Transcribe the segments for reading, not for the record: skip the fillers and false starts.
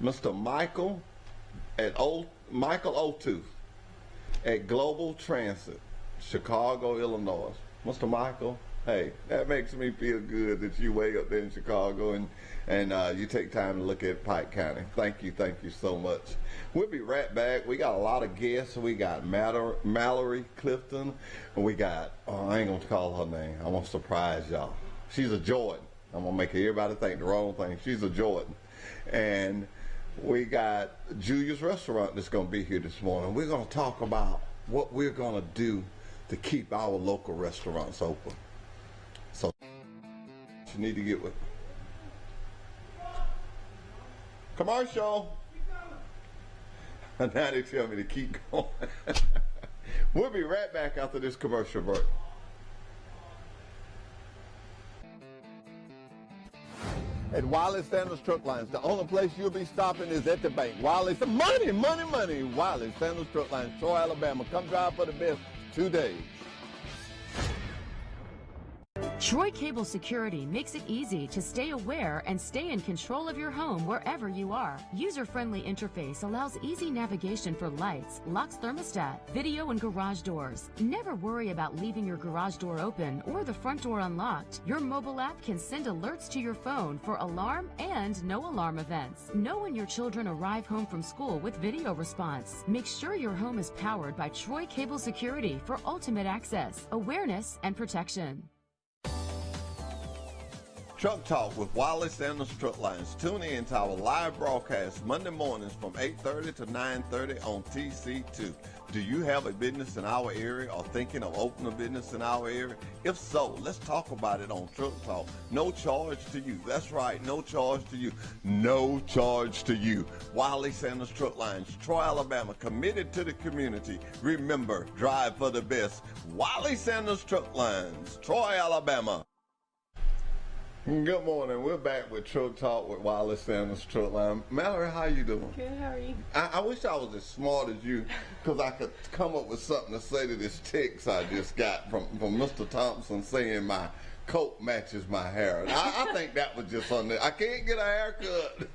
Mr. Michael Michael O'Tooth at Global Transit, Chicago, Illinois. Mr. Michael, hey, that makes me feel good that you way up there in Chicago and you take time to look at Pike County. Thank you so much. We'll be right back. We got a lot of guests. We got Mallory Clifton, and we got, I ain't gonna call her name. I want to surprise y'all. She's a Jordan. I'm gonna make everybody think the wrong thing. She's a Jordan. And we got Julia's Restaurant that's going to be here this morning. We're going to talk about what we're going to do to keep our local restaurants open. So you need to get with commercial. And now they tell me to keep going. We'll be right back after this commercial break. At Wiley Sanders Truck Lines, the only place you'll be stopping is at the bank. Wiley, money. Wiley Sanders Truck Lines, Troy, Alabama. Come drive for the best today. Troy Cable Security makes it easy to stay aware and stay in control of your home wherever you are. User-friendly interface allows easy navigation for lights, locks thermostat, video, and garage doors. Never worry about leaving your garage door open or the front door unlocked. Your mobile app can send alerts to your phone for alarm and no alarm events. Know when your children arrive home from school with video response. Make sure your home is powered by Troy Cable Security for ultimate access, awareness, and protection. Truck Talk with Wiley Sanders Truck Lines. Tune in to our live broadcast Monday mornings from 8:30 to 9:30 on TC2. Do you have a business in our area or thinking of opening a business in our area? If so, let's talk about it on Truck Talk. No charge to you. That's right, no charge to you. No charge to you. Wiley Sanders Truck Lines, Troy, Alabama, committed to the community. Remember, drive for the best. Wiley Sanders Truck Lines, Troy, Alabama. Good morning. We're back with Truck Talk with Wiley Sanders Truck Line. Mallory, how you doing? Good. How are you? I wish I was as smart as you, because I could come up with something to say to this text I just got from Mr. Thompson saying my coat matches my hair. I think that was just on there. I can't get a haircut.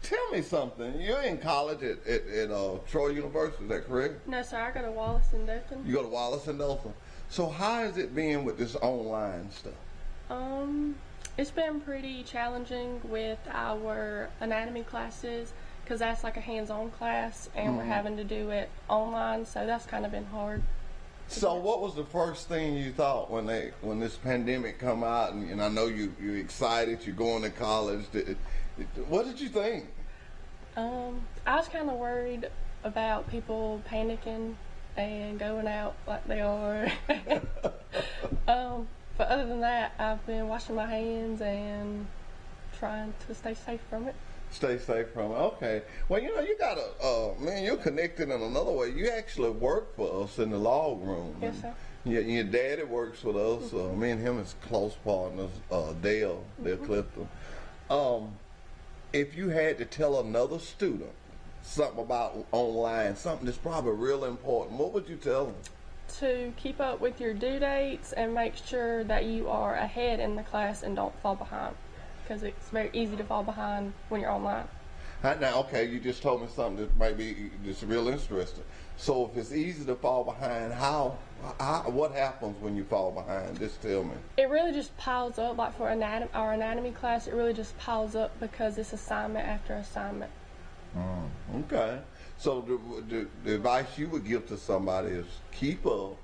Tell me something. You're in college at Troy University, is that correct? No, sir. I go to Wallace and Dothan. You go to Wallace and Dothan. So how is it being with this online stuff? It's been pretty challenging with our anatomy classes because that's like a hands-on class and we're having to do it online, so that's kind of been hard. So what was the first thing you thought when this pandemic come out, and I know you're excited, you're going to college, what did you think? I was kind of worried about people panicking and going out like they are. But other than that, I've been washing my hands and trying to stay safe from it. Stay safe from it. Okay. Well, you got man, you're connected in another way. You actually work for us in the log room. Yes, sir. Your daddy works with us. Me and him is close partners. Dale Clifton. If you had to tell another student something about online, something that's probably real important, what would you tell them? To keep up with your due dates and make sure that you are ahead in the class and don't fall behind, because it's very easy to fall behind when you're online. Now, okay, you just told me something that might be just real interesting. So if it's easy to fall behind, what happens when you fall behind? Just tell me. It really just piles up. Like for our anatomy class, it really just piles up because it's assignment after assignment. Okay. So the advice you would give to somebody is keep up,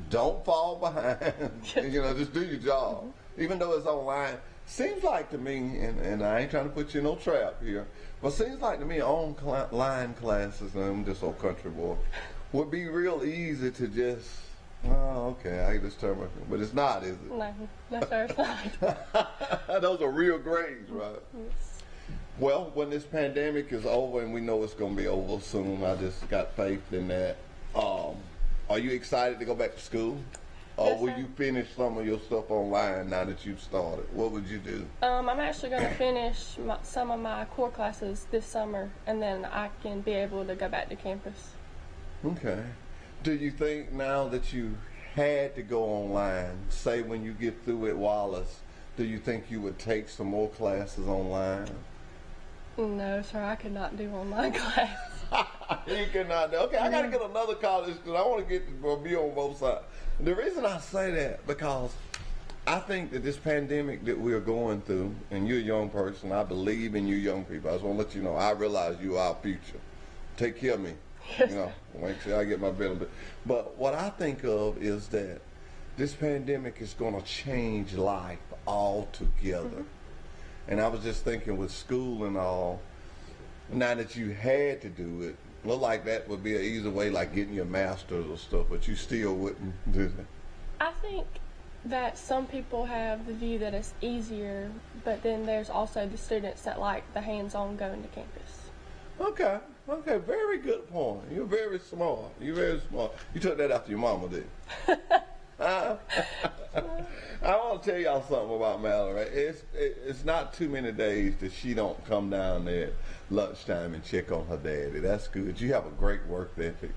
don't fall behind, just do your job. Even though it's online, seems like to me, and I ain't trying to put you in no trap here, but seems like to me online classes, and I'm just old country boy, would be real easy to just, okay, I just turn my, but it's not, is it? No, sir, it's not. Those are real grades, right? Yes. Well, when this pandemic is over, and we know it's going to be over soon, I just got faith in that. Are you excited to go back to school? Or Yes, will sir. you finish some of your stuff online now that you've started? What would you do? I'm actually going to finish some of my core classes this summer, and then I can be able to go back to campus. Okay. Do you think now that you had to go online, say when you get through at Wallace, Do you think you would take some more classes online? No, sir, I could not do online class. You cannot do. Okay, I got to get another college student. I want to get to be on both sides. The reason I say that, because I think that this pandemic that we're going through, and you're a young person, I believe in you young people. I just want to let you know, I realize you are our future. Take care of me. Yes, You know, make sure I get my benefit. But what I think of is that this pandemic is going to change life altogether. And I was just thinking with school and all, now that you had to do it, look like that would be an easy way, like getting your master's or stuff, but you still wouldn't do that. I think that some people have the view that it's easier, but then there's also the students that like the hands-on going to campus. Okay, very good point. You're very smart. You're very smart. You took that after your mama, did you? I want to tell y'all something about Mallory. It's not too many days that she don't come down there at lunchtime and check on her daddy. That's good. You have a great work ethic.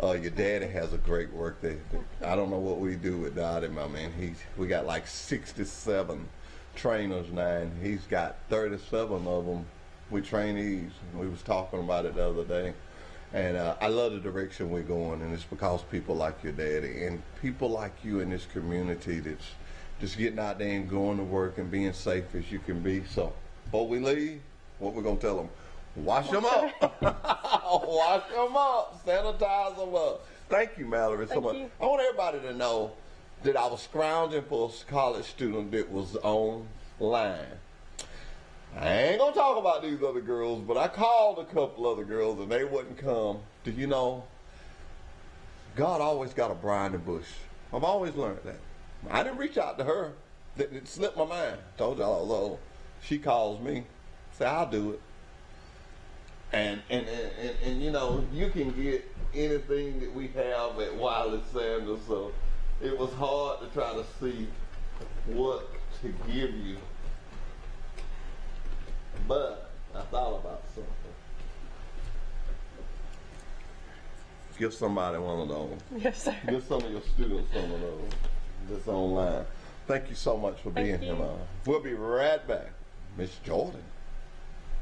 Your daddy has a great work ethic. I don't know what we do without him. I mean, we got like 67 trainers now, and he's got 37 of them with trainees. We was talking about it the other day. And I love the direction we're going, and it's because people like your daddy and people like you in this community that's just getting out there and going to work and being safe as you can be. So, before we leave, what we're going to tell them? Wash them up. Wash them up. Sanitize them up. Thank you, Mallory, so much. you. I want everybody to know that I was scrounging for a college student that was online. I ain't gonna talk about these other girls, but I called a couple other girls and they wouldn't come. Do you know, God always got a Brian in the bush. I've always learned that. I didn't reach out to her. It slipped my mind. Told y'all, although she calls me, say I'll do it. And you know, you can get anything that we have at Wiley Sanders, so it was hard to try to see what to give you. But I thought about something. Give somebody one of those. Yes, sir. Give some of your students some of those. This online. Thank you so much for being here, man. We'll be right back. Miss Jordan.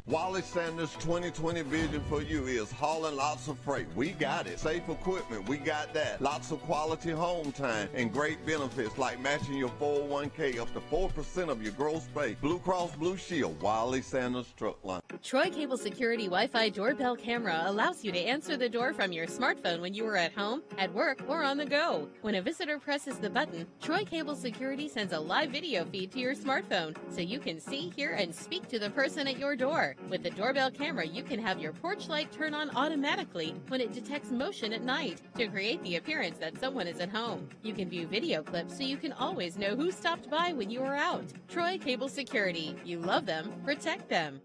Wiley Sanders' 2020 vision for you is hauling lots of freight. We got it. Safe equipment, we got that. Lots of quality home time and great benefits like matching your 401k up to 4% of your gross pay. Blue Cross Blue Shield, Wiley Sanders Truck Line. Troy Cable Security Wi-Fi doorbell camera allows you to answer the door from your smartphone when you are at home, at work, or on the go. When a visitor presses the button, Troy Cable Security sends a live video feed to your smartphone so you can see, hear, and speak to the person at your door. With the doorbell camera, you can have your porch light turn on automatically when it detects motion at night to create the appearance that someone is at home. You can view video clips so you can always know who stopped by when you are out. Troy Cable Security. You love them, protect them.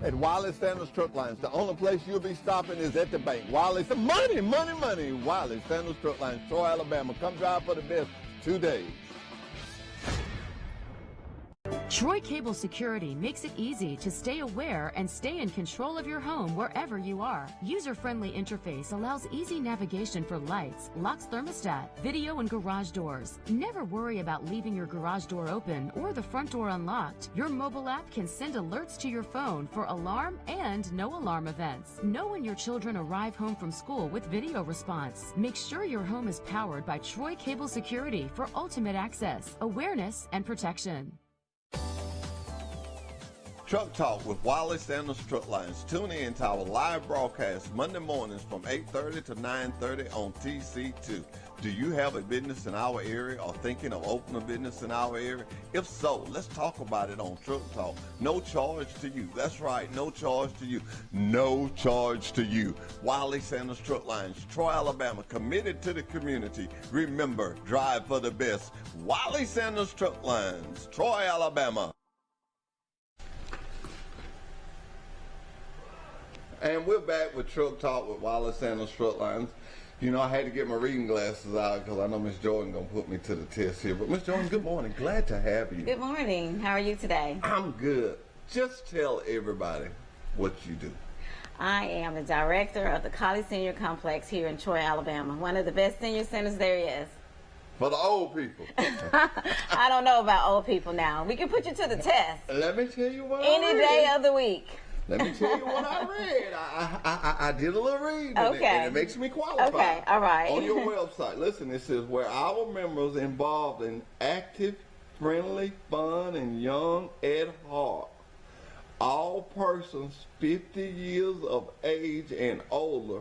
At Wiley Sanders Truck Lines, the only place you'll be stopping is at the bank. Wiley, money, money, money. Wiley Sanders Truck Lines, Troy, Alabama. Come drive for the best 2 days. Troy Cable Security makes it easy to stay aware and stay in control of your home wherever you are. User-friendly interface allows easy navigation for lights, locks thermostat, video, and garage doors. Never worry about leaving your garage door open or the front door unlocked. Your mobile app can send alerts to your phone for alarm and no alarm events. Know when your children arrive home from school with video response. Make sure your home is powered by Troy Cable Security for ultimate access, awareness, and protection. Truck Talk with Wiley Sanders Truck Lines. Tune in to our live broadcast Monday mornings from 8:30 to 9:30 on TC2. Do you have a business in our area or thinking of opening a business in our area? If so, let's talk about it on Truck Talk. No charge to you. That's right, no charge to you. No charge to you. Wiley Sanders Truck Lines, Troy, Alabama, committed to the community. Remember, drive for the best. Wiley Sanders Truck Lines, Troy, Alabama. And we're back with Truck Talk with Wiley Sanders Truck Lines. You know, I had to get my reading glasses out because I know Miss Jordan going to put me to the test here. But Miss Jordan, good morning. Glad to have you. Good morning. How are you today? I'm good. Just tell everybody what you do. I am the director of the College Senior Complex here in Troy, Alabama. One of the best senior centers there is. For the old people. I don't know about old people now. We can put you to the test Let me tell you what any I read. day of the week. Let me tell you what I read. I did a little reading, Okay. and it makes me qualify. Okay, all right. On your website, listen, it says, where our members involved in active, friendly, fun, and young at heart. All persons 50 years of age and older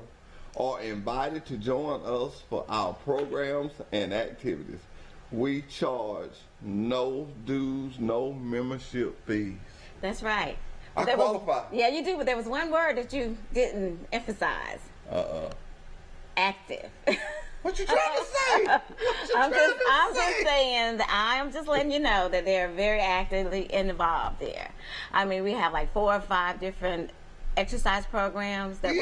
are invited to join us for our programs and activities. We charge no dues, no membership fees. That's right. I There was- qualify. yeah, you do, but there was one word that you didn't emphasize. Active. What you trying to say? What you I'm trying just to say? saying that I'm just letting you know that they're very actively involved there. I mean, we have like 4 or 5 different exercise programs that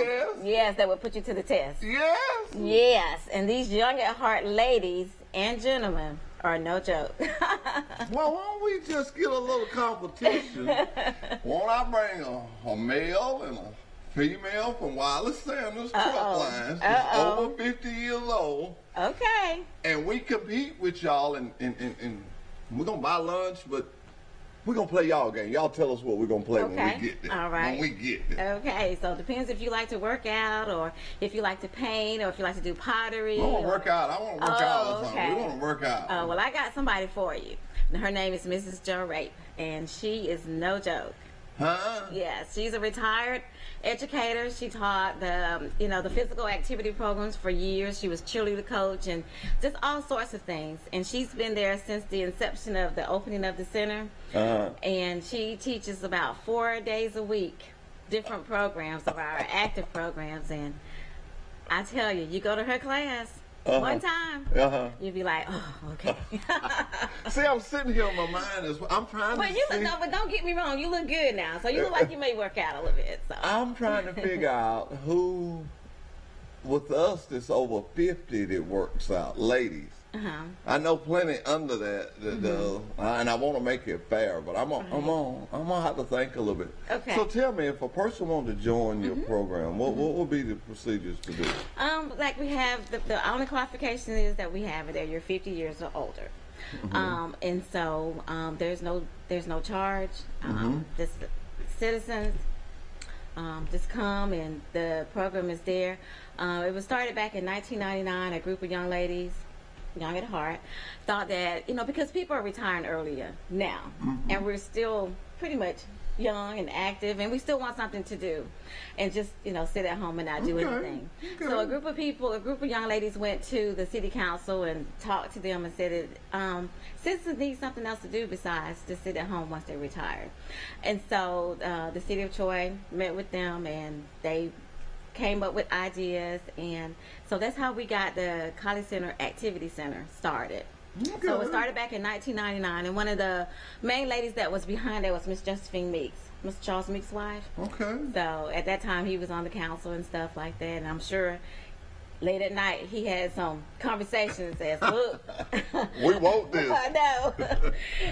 that would put you to the test. Yes. Yes, and these young at heart ladies and gentlemen are no joke. Well, why don't we just get a little competition? Won't I bring a male and a female from Wiley Sanders truck lines that's over 50 years old, Okay. and we compete with y'all, and we're going to buy lunch, but we're going to play y'all game. Y'all tell us what we're going to play when we get there. All right. When we get there. Okay, so it depends if you like to work out or if you like to paint or if you like to do pottery. I want to work out. I want to work out or something. okay. We want to work out. Oh, well, I got somebody for you. Her name is Mrs. Jo Rape, and she is no joke. Huh? Yes, she's a retired educator. She taught the physical activity programs for years. She was cheerleader coach and just all sorts of things. And she's been there since the inception of the opening of the center. And she teaches about 4 days a week, different programs of our active programs. And I tell you, you go to her class one time, you'll be like, oh, okay. See, I'm sitting here on my mind as I'm trying But to you see. look, no, but don't get me wrong, you look good now. So you look like you may work out a little bit. So I'm trying to figure out who with us that's over 50 that works out, ladies. I know plenty under that does, and I want to make it fair, but I'm gonna have to think a little bit. Okay. So tell me, if a person wanted to join your program, what would be the procedures to do? Like we have the only qualification is that we have it there. You're 50 years or older, and so there's no charge. Just citizens just come, and the program is there. It was started back in 1999. A group of young ladies, young at heart, thought that, because people are retiring earlier now, and we're still pretty much young and active, and we still want something to do, and just sit at home and not do anything. So a group of young ladies went to the city council and talked to them and said that citizens need something else to do besides to sit at home once they retire. And so the city of Troy met with them, and they came up with ideas, and so that's how we got the College Center Activity Center started. So it started back in 1999, and one of the main ladies that was behind it was Miss Josephine Meeks, Mr. Charles Meeks' wife. Okay. So at that time he was on the council and stuff like that, and I'm sure late at night he had some conversations as, look, we want this. I know.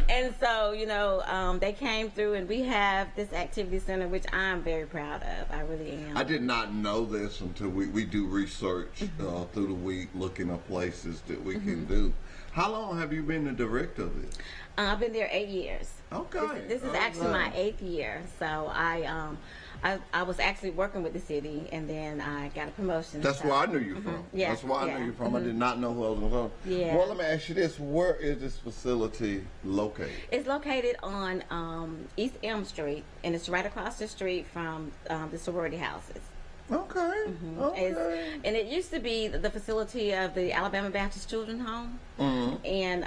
And so, they came through, and we have this activity center, which I'm very proud of. I really am. I did not know this until we do research through the week, looking at places that we can do. How long have you been the director of this? I've been there 8 years. Okay. This is actually my 8th year. So I was actually working with the city, and then I got a promotion. That's where I knew you from. Yeah, That's where I knew you from. I did not know who I was from. Yeah. Well, let me ask you this. Where is this facility located? It's located on East Elm Street, and it's right across the street from the sorority houses. Okay. Okay. And it used to be the facility of the Alabama Baptist Children's Home. And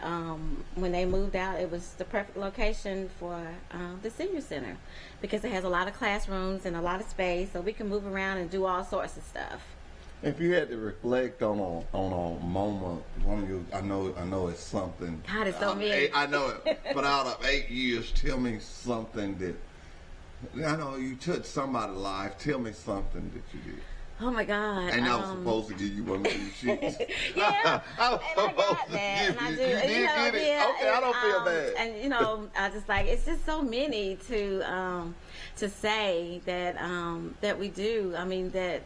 when they moved out, it was the perfect location for the senior center, because it has a lot of classrooms and a lot of space, so we can move around and do all sorts of stuff. If you had to reflect on a moment, I know it's something. God, it's so many. I know it. But out of 8 years, tell me something that, I know you touched somebody's life. Tell me something that you did. Oh my God! And I was supposed to give you one of these sheets. Yeah, I was and I got that, and I do. You did get it. Yeah, Okay, I don't feel bad. And I just like, it's just so many to say that that we do. I mean, that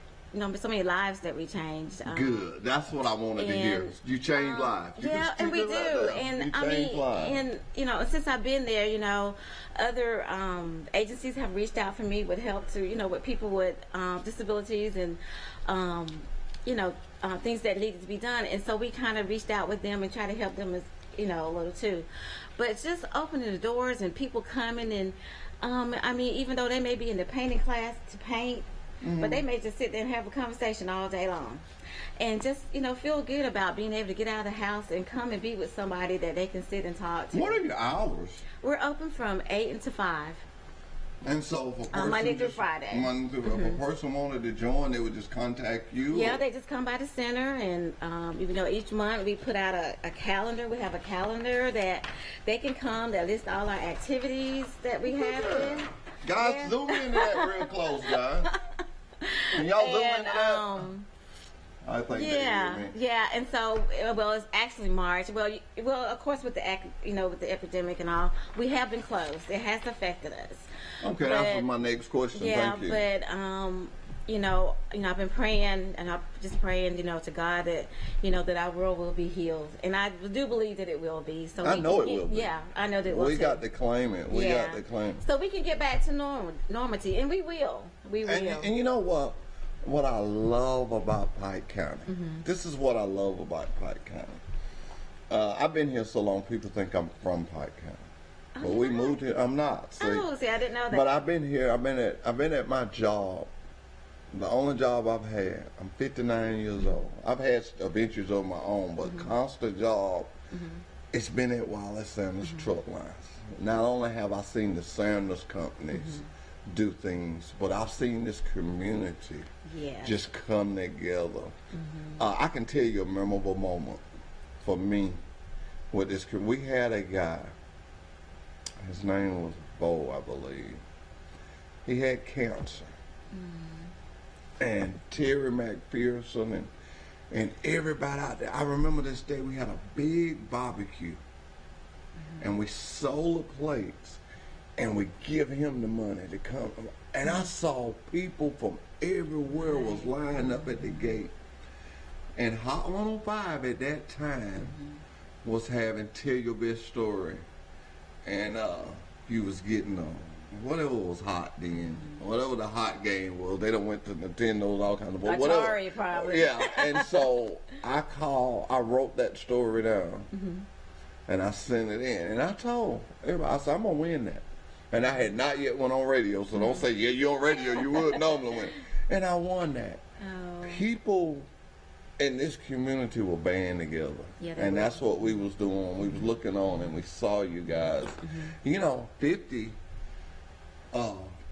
so many lives that we changed. Good. That's what I wanted to hear. You changed lives. Yeah, and we do. And I mean, and since I've been there, other agencies have reached out for me with help to, with people with disabilities and, things that needed to be done. And so we kind of reached out with them and try to help them as, a little too. But it's just opening the doors and people coming and, even though they may be in the painting class to paint, but they may just sit there and have a conversation all day long. And just, feel good about being able to get out of the house and come and be with somebody that they can sit and talk to. What are your hours? We're open from 8 until 5. And so if a person Monday through Friday. If a person wanted to join, they would just contact you? Yeah, they just come by the center, and each month we put out a calendar. We have a calendar that they can come that lists all our activities that we have there. Guys, zoom into that real close, guys. Can y'all zoom into that? I think yeah, and so it's actually March. Well, of course, with the epidemic and all, we have been closed. It has affected us. Okay, that was my next question. Yeah, thank you. But I've been praying, and I'm just praying, to God that that our world will be healed, and I do believe that it will be. So I know it will be. Yeah, I know that it will. We got to claim it. We got to claim it. So we can get back to normality, and we will. We will. And you know what? What I love about Pike County. This is what I love about Pike County. I've been here so long, people think I'm from Pike County. But we moved here. I'm not. See, I didn't know that. But I've been here. I've been at my job. The only job I've had. I'm 59 years old. I've had adventures of my own, but constant job. It's been at Wiley Sanders Truck Lines. Not only have I seen the Sanders companies do things, but I've seen this community just come together. I can tell you a memorable moment for me with this. We had a guy. His name was Bo, I believe. He had cancer. And Terry McPherson and everybody out there. I remember this day we had a big barbecue. And we sold the plates. And we give him the money to come. And I saw people from everywhere was lined up at the gate. And Hot 105 at that time was having Tell Your Best Story. And you was getting whatever was hot then, whatever the hot game was. They done went to Nintendo, all kinds of whatever. Atari, probably. Yeah, and so I wrote that story down, and I sent it in, and I told everybody, I said, I'm gonna win that. And I had not yet went on radio, so don't say, yeah, you're on radio, you would normally win. And I won that. People in this community were banding together. And that's what we was doing. We was looking on and we saw you guys. 50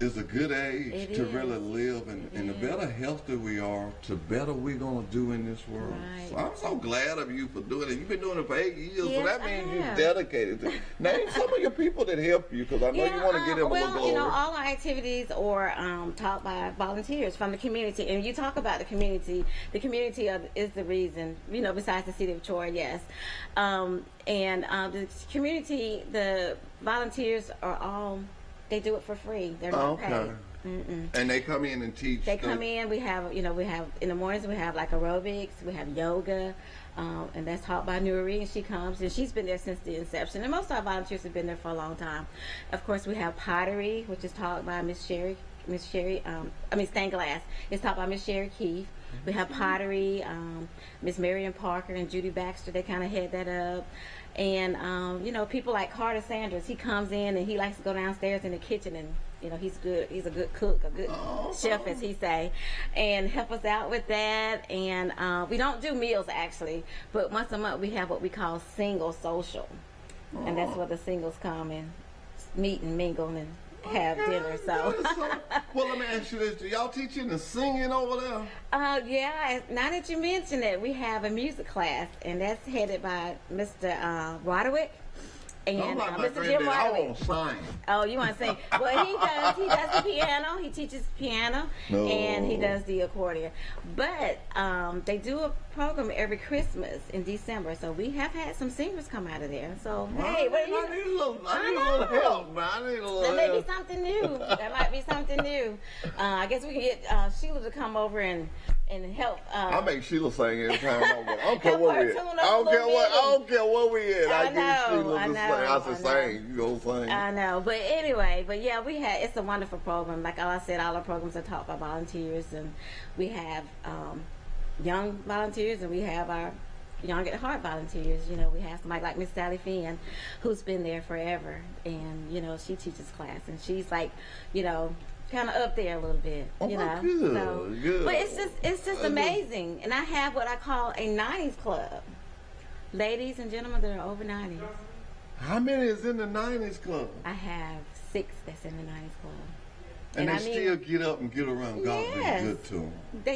is a good age to really live, and the better healthy we are, the better we're going to do in this world. Right. So I'm so glad of you for doing it. You've been doing it for 8 years, Yes, so that means I you're have. dedicated to Name some of your people that help you, because I know you want to get them a little glory. all our activities are taught by volunteers from the community. And you talk about the community is the reason, besides the city of Troy, yes. The community, the volunteers are all, they do it for free. They're not paid. And they come in and teach. They come in. We have in the mornings we have like aerobics. We have yoga, and that's taught by Nuri. And she comes, and she's been there since the inception. And most of our volunteers have been there for a long time. Of course, we have pottery, which is taught by Miss Sherry. Stained glass. It's taught by Miss Sherry Keith. We have pottery. Miss Marion Parker and Judy Baxter. They kind of head that up. And people like Carter Sanders. He comes in and he likes to go downstairs in the kitchen, and he's good. He's a good cook, a good chef, as he say, and help us out with that. And we don't do meals actually, but once a month we have what we call single social, and that's where the singles come and meet and mingle and have dinner. So well, let me ask you this: do y'all teaching the singing over there? Yeah. Now that you mention it, we have a music class, and that's headed by Mr. Roderick. And I'm like my Mr. friend Jim that I Wiley. want to sing. Oh, you want to sing? Well, he does the piano. He teaches piano, No. and he does the accordion. But they do a program every Christmas in December, so we have had some singers come out of there. So hey, what do you? I need a little help, man. I need a little That may be help. something new. That might be something new. I guess we can get Sheila to come over and help. I make Sheila sing every time I'm over. I don't care where we at. Help her tune I up don't a care little what. bit. I don't care where we at. I I get know, Sheila I to know, sing. I said, I know. sing. You gonna sing? I know, but anyway, but yeah, it's a wonderful program. Like I said, all our programs are taught by volunteers, and we have young volunteers, and we have our young at heart volunteers. You know, we have somebody like Miss Sally Finn, who's been there forever, and you know, she teaches class, and she's like, you know, kind of up there a little bit. Oh, you know, good, so, good. but it's just amazing, and I have what I call a 90s club. Ladies and gentlemen that are over 90. How many is in the 90s club? I have 6 that's in the 90s club. And And they I mean- still get up and get around. God Yes. be good to them.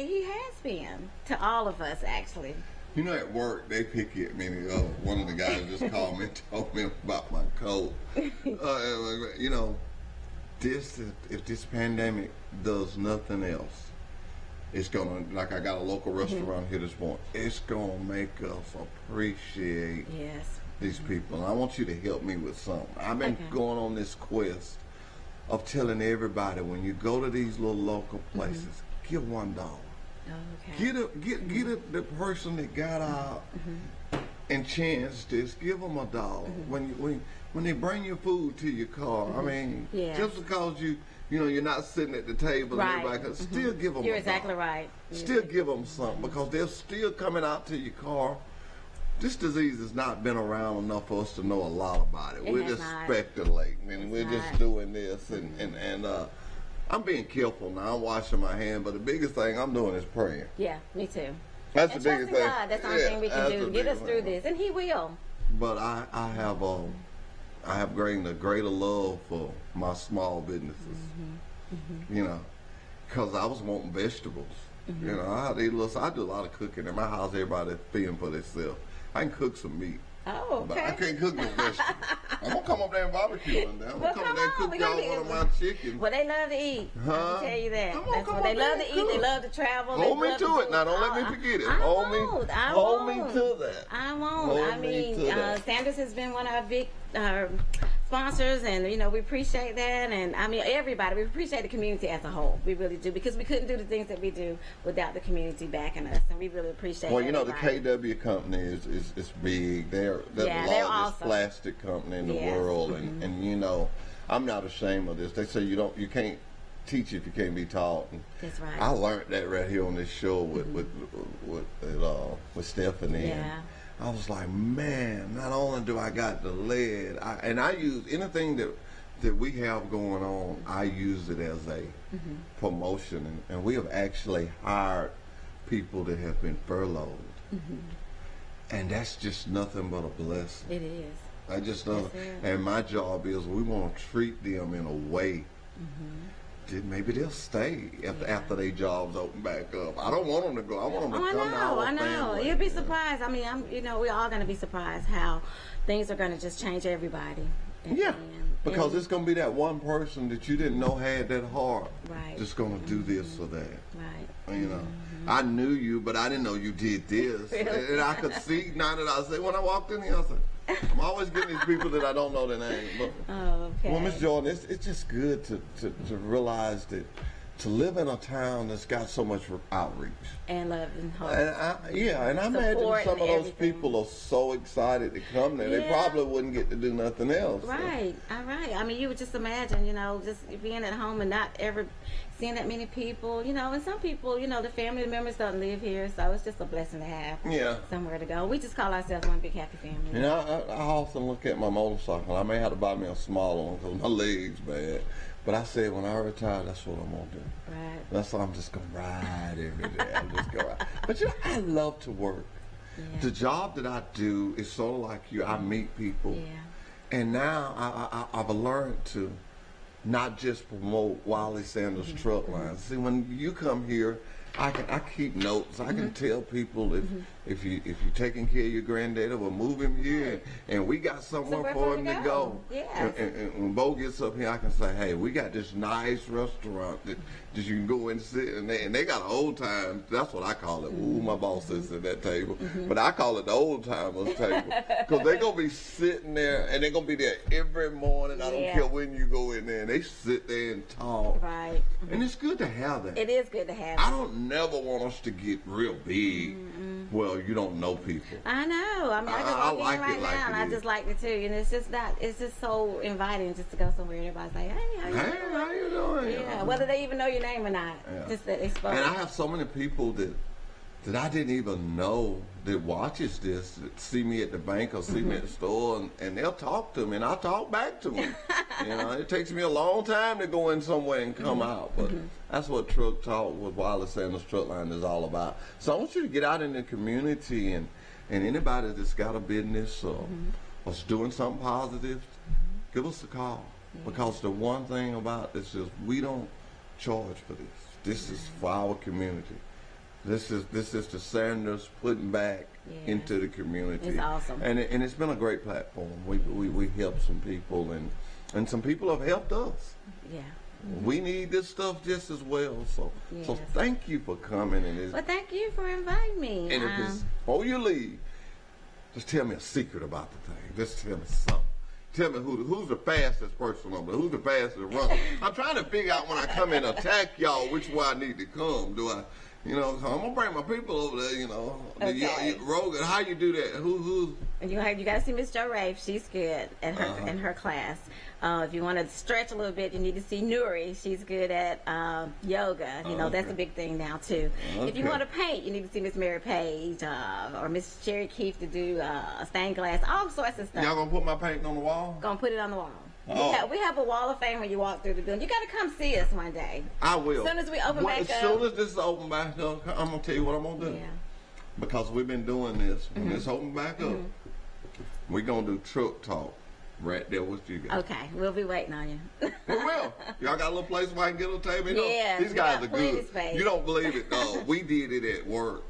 He has been to all of us, actually. You know, at work, they pick at me. One of the guys just called me and told me about my coat. You know, if this pandemic does nothing else, it's gonna, like I got a local restaurant here this morning, it's gonna make us appreciate Yes. these people. And I want you to help me with something. I've been Okay. going on this quest of telling everybody, when you go to these little local places, give $1. Oh, okay. Get the person that got out and chanced this. Give them $1 when they bring your food to your car. I mean, Yeah. just because you're not sitting at the table, Right. and everybody, still give them. You're $1. exactly right. Still give them something, because they're still coming out to your car. This disease has not been around enough for us to know a lot about it. It We're has just not. speculating, and we're just not. doing this, and I'm being careful now. I'm washing my hands, but the biggest thing I'm doing is praying. Yeah, me too. That's And the biggest trusting thing. God, that's the only Yeah, thing we can that's do the to get us biggest through thing. this, and He will. But I have gained a greater love for my small businesses. You know, because I was wanting vegetables. You know, I do a lot of cooking in my house. Everybody feeding for themselves. I can cook some meat, Oh, but I okay. can't cook no vegetables. I'm gonna come up there and barbecue one day. I'm Well, gonna come come up there and on, cook we y'all gonna be one of able- my chickens. Well, they love to eat. I Huh? can tell you that. Come on, That's come what they on, love man, to eat. They cook. love to travel. Hold they me love to do it. Now, don't let me I- forget it. I Hold me. won't. I Hold me won't. to that. I won't. Hold I me mean, to that. Sanders has been one of our big sponsors, and you know, we appreciate that. And I mean, everybody, we appreciate the community as a whole. We really do, because we couldn't do the things that we do without the community backing us, and we really appreciate. Well, you know, the everybody. KW company is big. They're the Yeah, they're largest awesome. plastic company in the Yes. world, and you know, I'm not ashamed of this. They say you can't teach if you can't be taught. And That's right. I learned that right here on this show with Stephanie. Yeah. And I was like, man, not only do I got the lead, I use anything that we have going on, I use it as a promotion, and we have actually hired people that have been furloughed, and that's just nothing but a blessing. It is. I just know, Yes, it is. and my job is we want to treat them in a way that maybe they'll stay after their jobs open back up. I don't want them to go. I want them to Oh, come to our I know. family. You'll be surprised. I mean, we're all going to be surprised how things are going to just change everybody. Yeah, because and- it's going to be that one person that you didn't know had that heart Right. that's going to do this or that. Right. You know, I knew you, but I didn't know you did this. Really? And I could see now that I say, when I walked in here, I said, I'm always getting these people that I don't know their name. But, Oh, okay. well, Miss Jordan, it's just good to realize that to live in a town that's got so much outreach. And love and hope. And I imagine Support some of and those everything. people are so excited to come there. They Yeah. probably wouldn't get to do nothing else. Right, all right. I mean, you would just imagine, just being at home and not ever seeing that many people, and some people, the family members don't live here, so it's just a blessing to have Yeah. somewhere to go. We just call ourselves one big happy family. You know, I often look at my motorcycle. I may have to buy me a smaller one because my leg's bad. But I said, when I retire, that's what I'm going to do. Right. That's why I'm just going to ride every day. I'm just going to ride. But I love to work. Yeah. The job that I do is sort of like you. I meet people. Yeah. And now I've learned to not just promote Wiley Sanders truck lines. See, when you come here, I keep notes. I can tell people if you taking care of your granddaddy, we'll move him here, and we got somewhere for him to go. Yes. And when Bo gets up here, I can say, hey, we got this nice restaurant that you can go and sit, and they got old time. That's what I call it. Ooh, my boss sits at that table, but I call it the old timers table, because they're gonna be sitting there, and they're gonna be there every morning. I don't care when you go in there, and they sit there and talk. Right. And it's good to have that. It is good to have. I don't never want us to get real big. Well, you don't know people. I know. I mean, I I can walk like in right it like now, it and I is. just like it too. And it's just so inviting just to go somewhere and everybody's like, hey, how you Hey, doing? how you doing? Yeah, whether they even know your name or not. Yeah. Just that they spoke. And I have so many people that I didn't even know that watches this, that see me at the bank or see me at the store, and they'll talk to me, and I'll talk back to them. You know, it takes me a long time to go in somewhere and come out, but that's what Truck Talk with Wiley Sanders Truck Line is all about. So I want you to get out in the community, and anybody that's got a business or is doing something positive, give us a call. Because the one thing about this is we don't charge for this. This is for our community. This is the Sanders putting back into the community. It's awesome. And it's been a great platform. We helped some people, and some people have helped us. Yeah. We need this stuff just as well. So thank you for coming. Well, thank you for inviting me. And if it's, before you leave, just tell me a secret about the thing. Just tell me something. Tell me who's the fastest person on there. Who's the fastest runner? I'm trying to figure out when I come and attack y'all which way I need to come. Do I, I'm gonna bring my people over there. Okay. Rogan, how you do that? Who? You got to see Miss Jo Rafe. She's good at her in her class. If you want to stretch a little bit, you need to see Nuri. She's good at yoga. That's a big thing now too. If you want to paint, you need to see Miss Mary Page or Miss Sherry Keefe to do stained glass, all sorts of stuff. Y'all gonna put my painting on the wall? Gonna put it on the wall. Oh. We have a wall of fame when you walk through the building. You got to come see us one day. I will. As soon as we open back up. As soon as this is open back up, I'm gonna tell you what I'm gonna do. Yeah. Because we've been doing this. When it's open back up, we're gonna do Truck Talk right there with you guys. Okay, we'll be waiting on you. We will. Y'all got a little place where I can get a table? Yeah, These guys we are got plenty good. space. You don't believe it, though. We did it at work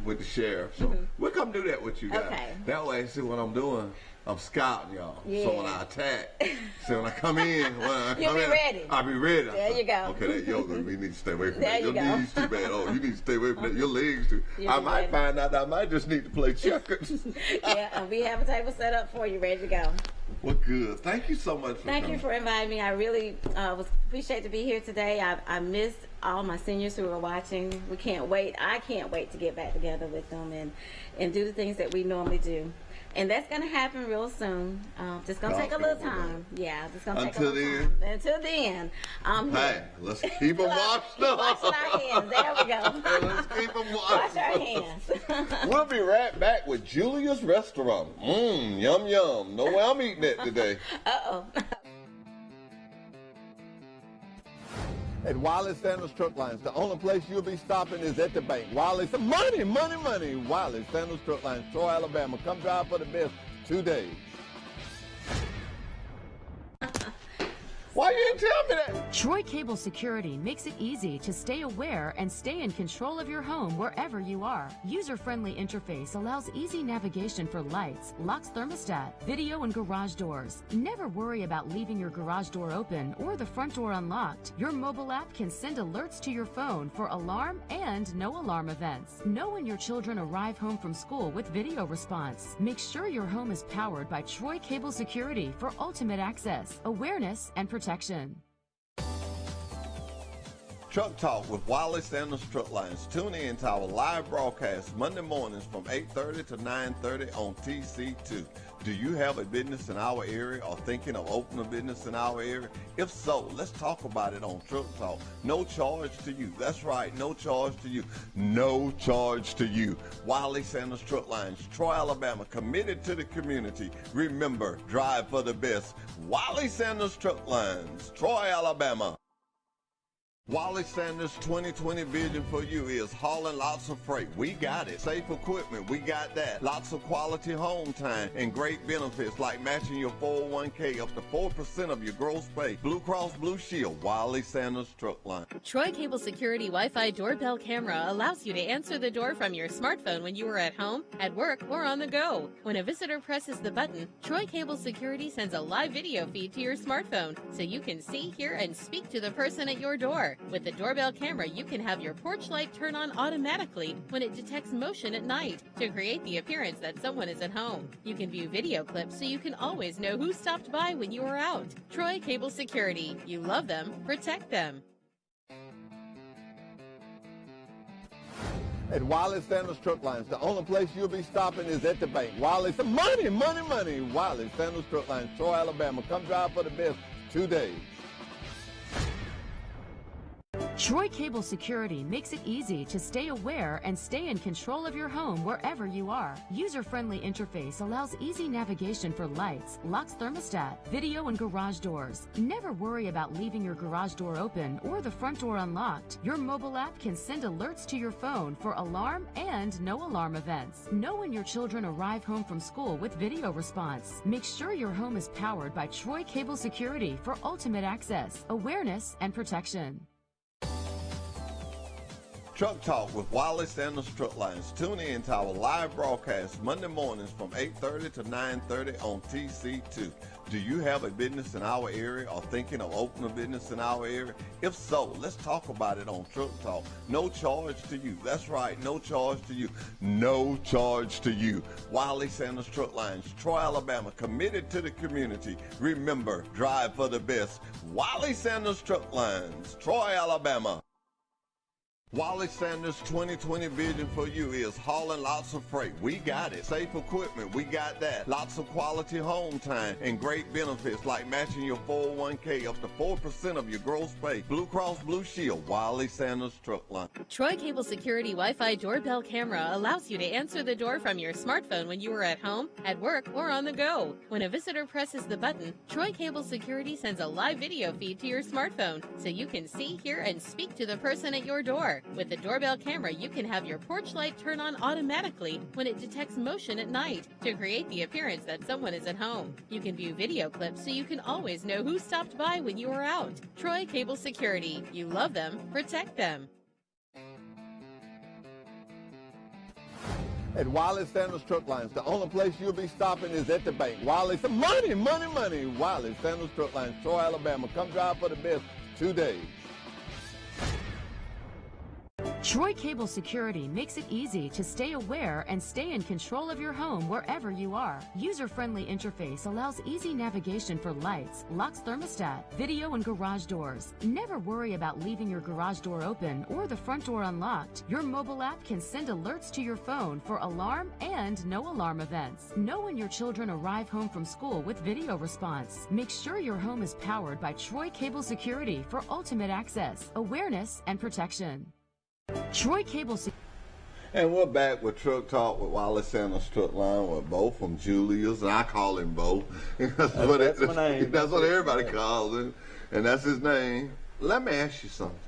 with the sheriff. So we'll come do that with you guys. Okay. That way, see what I'm doing. I'm scouting y'all. Yeah. So when I attack, so when I come in, You'll be ready. I'll be ready. There you go. Okay, that yoga, we need to stay away from There that. you Your go. knees too bad. Oh, you need to stay away from that. Your legs too. You'll I be might ready. find out I might just need to play checkers. Yeah, and we have a table set up for you, ready to go. Well, good. Thank you so much for Thank coming. you for inviting me. I really appreciate to be here today. I miss all my seniors who are watching. We can't wait. I can't wait to get back together with them and do the things that we normally do. And that's going to happen real soon. Just going to take a little time. Yeah, just going to take a little time. Until then, I'm here. Hey, let's keep them washed up. Washing our hands. There we go. Let's keep them Wash washed our up. hands. We'll be right back with Julia's Restaurant. Yum, yum. Know where I'm eating at today. Uh-oh. At Wiley Sanders Truck Lines, the only place you'll be stopping is at the bank. Wiley, some money, money, money. Wiley Sanders Truck Lines, Troy, Alabama. Come drive for the best today. Why you didn't tell me that? Troy Cable Security makes it easy to stay aware and stay in control of your home wherever you are. User-friendly interface allows easy navigation for lights, locks thermostat, video and garage doors. Never worry about leaving your garage door open or the front door unlocked. Your mobile app can send alerts to your phone for alarm and no alarm events. Know when your children arrive home from school with video response. Make sure your home is powered by Troy Cable Security for ultimate access, awareness, and protection. Truck Talk with Wiley Sanders Truck Lines. Tune in to our live broadcast Monday mornings from 8:30 to 9:30 on TC2. Do you have a business in our area or thinking of opening a business in our area? If so, let's talk about it on Truck Talk. No charge to you. That's right, no charge to you. No charge to you. Wiley Sanders Truck Lines, Troy, Alabama, committed to the community. Remember, drive for the best. Wiley Sanders Truck Lines, Troy, Alabama. Wiley Sanders' 2020 vision for you is hauling lots of freight. We got it. Safe equipment, we got that. Lots of quality home time and great benefits like matching your 401k up to 4% of your gross pay. Blue Cross Blue Shield, Wiley Sanders Truck Line. Troy Cable Security Wi-Fi doorbell camera allows you to answer the door from your smartphone when you are at home, at work, or on the go. When a visitor presses the button, Troy Cable Security sends a live video feed to your smartphone so you can see, hear, and speak to the person at your door. With the doorbell camera, you can have your porch light turn on automatically when it detects motion at night to create the appearance that someone is at home. You can view video clips so you can always know who stopped by when you are out. Troy Cable Security. You love them, protect them. At Wiley Sanders Truck Lines, the only place you'll be stopping is at the bank. Wiley, money, money, money. Wiley Sanders Truck Lines, Troy, Alabama. Come drive for the best today. Troy Cable Security makes it easy to stay aware and stay in control of your home wherever you are. User-friendly interface allows easy navigation for lights, locks thermostat, video and garage doors. Never worry about leaving your garage door open or the front door unlocked. Your mobile app can send alerts to your phone for alarm and no alarm events. Know when your children arrive home from school with video response. Make sure your home is powered by Troy Cable Security for ultimate access, awareness, and protection. Truck Talk with Wiley Sanders Truck Lines. Tune in to our live broadcast Monday mornings from 8:30 to 9:30 on TC2. Do you have a business in our area or thinking of opening a business in our area? If so, let's talk about it on Truck Talk. No charge to you. That's right, no charge to you. No charge to you. Wiley Sanders Truck Lines, Troy, Alabama, committed to the community. Remember, drive for the best. Wiley Sanders Truck Lines, Troy, Alabama. Wiley Sanders' 2020 vision for you is hauling lots of freight. We got it. Safe equipment, we got that. Lots of quality home time and great benefits like matching your 401k up to 4% of your gross pay. Blue Cross Blue Shield, Wiley Sanders Truck Line. Troy Cable Security Wi-Fi doorbell camera allows you to answer the door from your smartphone when you are at home, at work, or on the go. When a visitor presses the button, Troy Cable Security sends a live video feed to your smartphone so you can see, hear, and speak to the person at your door. With the doorbell camera, you can have your porch light turn on automatically when it detects motion at night to create the appearance that someone is at home. You can view video clips so you can always know who stopped by when you are out. Troy Cable Security. You love them, protect them. At Wiley Sanders Truck Lines, the only place you'll be stopping is at the bank. Wiley, money, money, money. Wiley Sanders Truck Lines, Troy, Alabama. Come drive for the best today. Troy Cable Security makes it easy to stay aware and stay in control of your home wherever you are. User-friendly interface allows easy navigation for lights, locks thermostat, video and garage doors. Never worry about leaving your garage door open or the front door unlocked. Your mobile app can send alerts to your phone for alarm and no alarm events. Know when your children arrive home from school with video response. Make sure your home is powered by Troy Cable Security for ultimate access, awareness, and protection. Troy Cable Security. And we're back with Truck Talk with Wiley Sanders Truck Line with Bo from Julius, and I call him Bo. That's my name. That's what everybody calls him, and that's his name. Let me ask you something.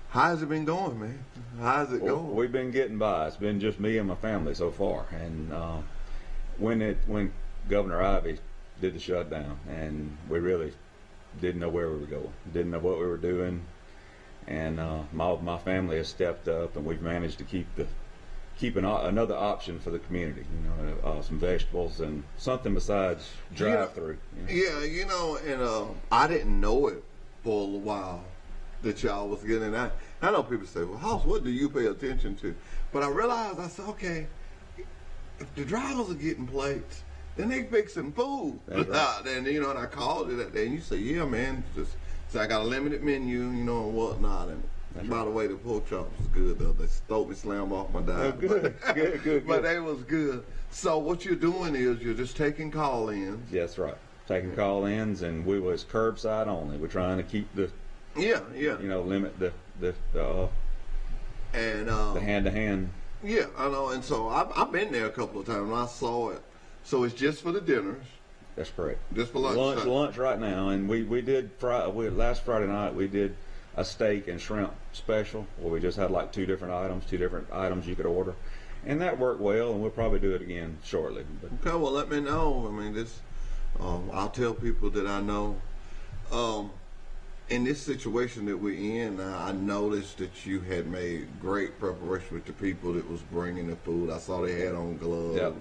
How's it been going, man? How's it going? We've been getting by. It's been just me and my family so far. And when Governor Ivey did the shutdown, and we really didn't know where we were going, didn't know what we were doing. And my family has stepped up, and we've managed to keep another option for the community. Some vegetables and something besides drive-through. Yeah, and I didn't know it for a little while that y'all was getting that. I know people say, "Well, House, what do you pay attention to?" But I realized, I said, okay, if the drivers are getting plates, then they fixing food. Right. And and I called it that day, and you say, "Yeah, man, just." So I got a limited menu, and whatnot. And by the way, the pork chops was good, though. They stole me, slam off my dime. Oh, good. Good. But they was good. So what you're doing is you're just taking call-ins. Yes, right. Taking call-ins, and we was curbside only. We're trying to keep the limit the hand-to-hand. Yeah, I know. And so I've been there a couple of times, and I saw it. So it's just for the dinners. That's correct. Just for lunch. Lunch right now, and we did last Friday night. We did a steak and shrimp special where we just had like two different items you could order, and that worked well. And we'll probably do it again shortly. But, Okay, well, let me know. I mean, I'll tell people that I know. In this situation that we're in, I noticed that you had made great preparation with the people that was bringing the food. I saw they had on gloves. Yep.